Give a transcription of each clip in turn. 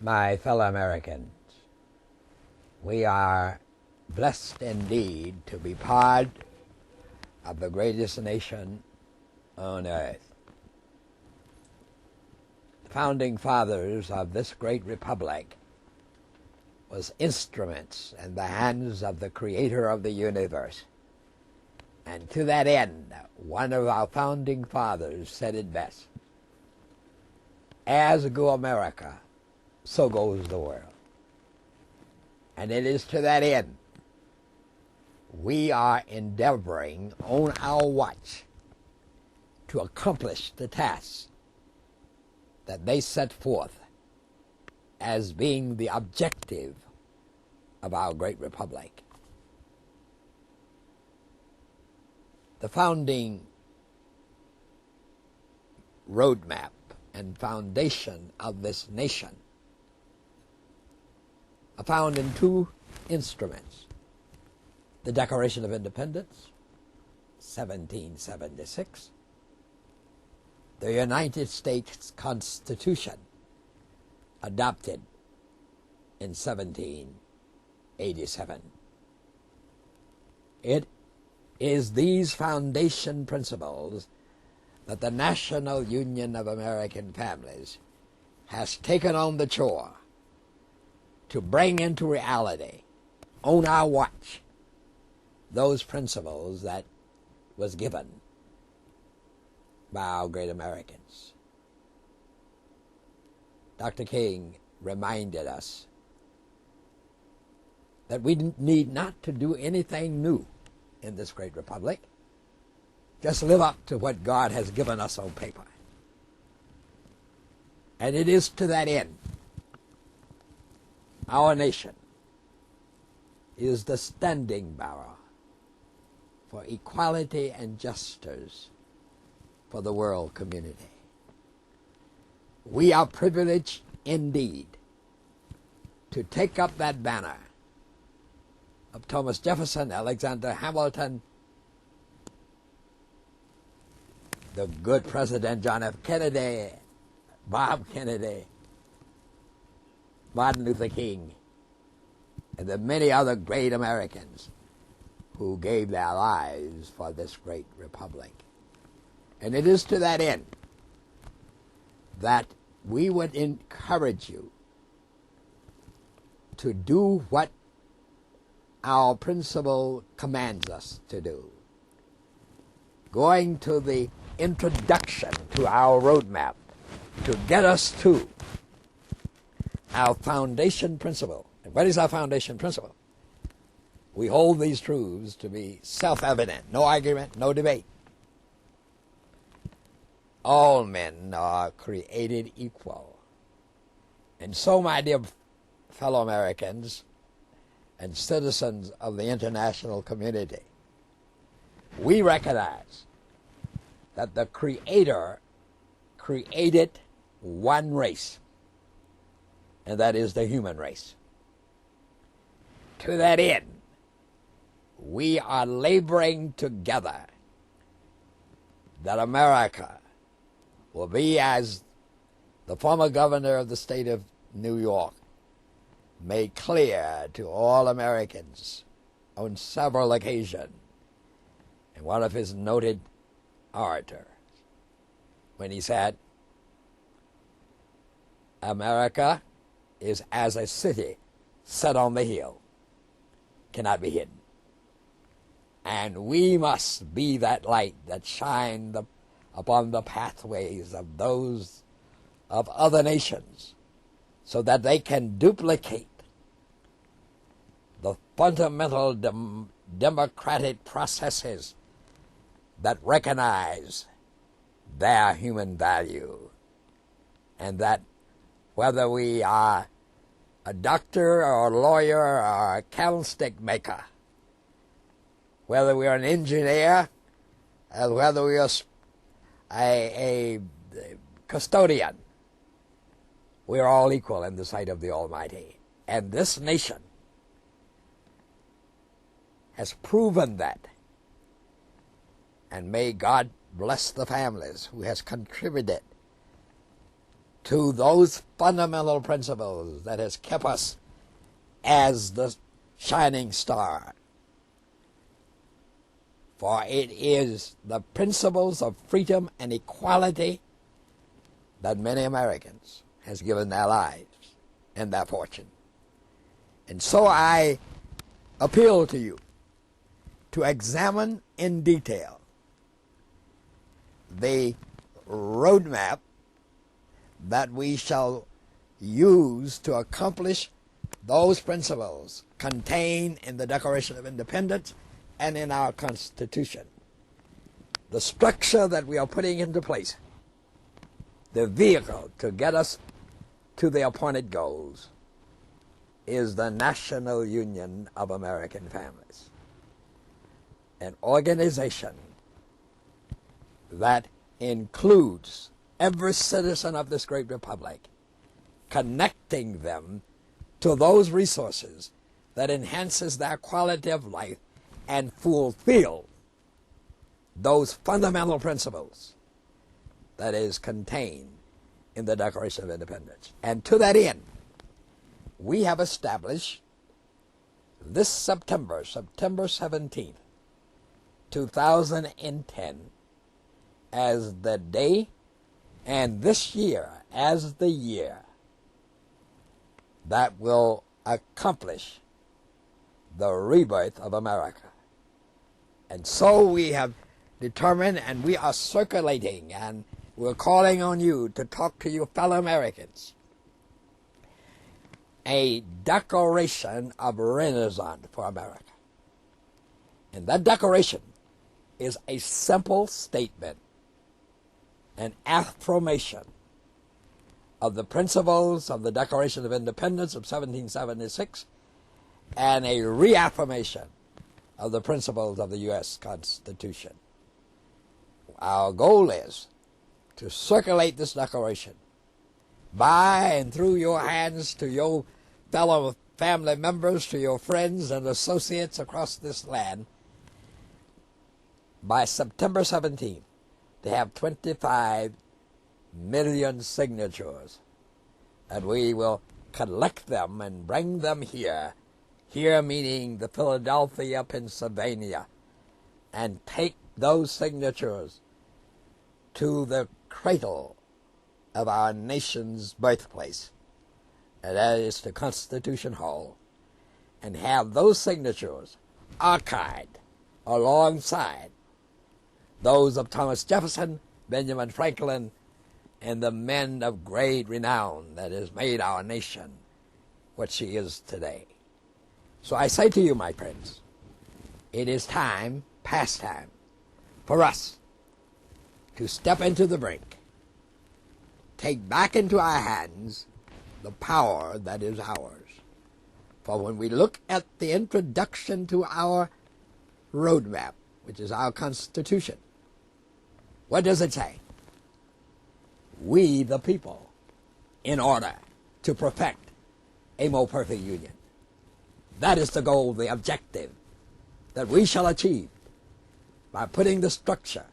My fellow Americans, we are blessed indeed to be part of the greatest nation on earth. The founding fathers of this great republic was instruments in the hands of the creator of the universe. And to that end, one of our founding fathers said it best: as go America, so goes the world. And it is to that end we are endeavoring on our watch to accomplish the tasks that they set forth as being the objective of our great republic. The founding roadmap and foundation of this nation are found in two instruments: the Declaration of Independence, 1776, the United States Constitution, adopted in 1787. It is these foundation principles that the National Union of American Families has taken on the chore to bring into reality, on our watch, those principles that was given by our great Americans. Dr. King reminded us that we need not to do anything new in this great republic. Just live up to what God has given us on paper. And it is to that end our nation is the standing bearer for equality and justice for the world community. We are privileged indeed to take up that banner of Thomas Jefferson, Alexander Hamilton, the good President John F. Kennedy, Bob Kennedy, Martin Luther King, and the many other great Americans who gave their lives for this great republic. And it is to that end that we would encourage you to do what our principle commands us to do. Going to the introduction to our roadmap to get us to our foundation principle. And what is our foundation principle? We hold these truths to be self-evident, no argument, no debate. All men are created equal. And so, my dear fellow Americans and citizens of the international community, we recognize that the Creator created one race, and that is the human race. To that end, we are laboring together that America will be, as the former governor of the state of New York made clear to all Americans on several occasions in one of his noted orators, when he said, America is as a city set on the hill, cannot be hidden. And we must be that light that shine upon the pathways of those of other nations, so that they can duplicate the fundamental democratic processes that recognize their human value, and that whether we are a doctor or a lawyer or a candlestick maker, whether we are an engineer, or whether we are a custodian, we are all equal in the sight of the Almighty. And this nation has proven that. And may God bless the families who has contributed to those fundamental principles that has kept us as the shining star. For it is the principles of freedom and equality that many Americans has given their lives and their fortune. And so I appeal to you to examine in detail the roadmap that we shall use to accomplish those principles contained in the Declaration of Independence and in our Constitution. The structure that we are putting into place, the vehicle to get us to the appointed goals, is the National Union of American Families, an organization that includes every citizen of this great republic, connecting them to those resources that enhances their quality of life and fulfill those fundamental principles that is contained in the Declaration of Independence. And to that end, we have established this September 17th, 2010, as the day, and this year as the year that will accomplish the rebirth of America. And so we have determined, and we are circulating, and we're calling on you to talk to your fellow Americans, a declaration of renaissance for America. And that declaration is a simple statement, an affirmation of the principles of the Declaration of Independence of 1776 and a reaffirmation of the principles of the U.S. Constitution. Our goal is to circulate this declaration by and through your hands to your fellow family members, to your friends and associates across this land by September 17th, to have 25 million signatures, and we will collect them and bring them here meaning the Philadelphia, Pennsylvania, and take those signatures to the cradle of our nation's birthplace, and that is the Constitution Hall, and have those signatures archived alongside those of Thomas Jefferson, Benjamin Franklin, and the men of great renown that has made our nation what she is today. So I say to you, my friends, it is time, past time, for us to step into the brink, take back into our hands the power that is ours. For when we look at the introduction to our roadmap, which is our Constitution, what does it say? We, the people, in order to perfect a more perfect union. That is the goal, the objective that we shall achieve by putting the structure,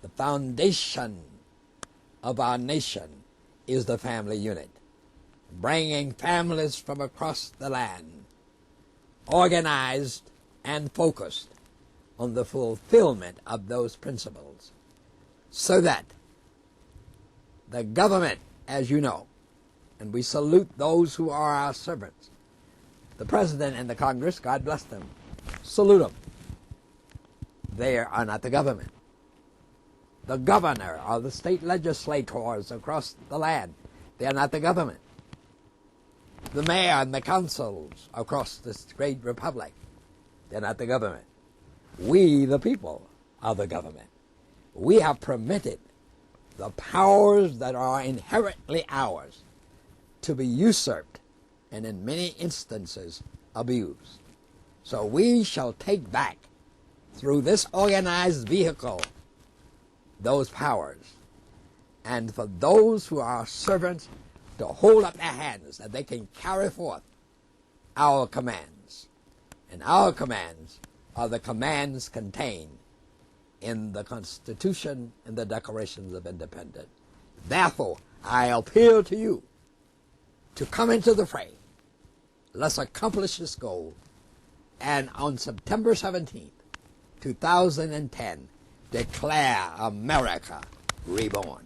the foundation of our nation is the family unit, bringing families from across the land, organized and focused on the fulfillment of those principles, so that the government, as you know, and we salute those who are our servants, the President and the Congress, God bless them, salute them. They are not the government. The governor or the state legislators across the land, they are not the government. The mayor and the councils across this great republic, they're not the government. We, the people, are the government. We have permitted the powers that are inherently ours to be usurped and in many instances abused. So we shall take back through this organized vehicle those powers, and for those who are servants to hold up their hands that they can carry forth our commands. And our commands are the commands contained in the Constitution and the Declarations of Independence. Therefore, I appeal to you to come into the fray. Let's accomplish this goal. And on September 17th, 2010, declare America reborn.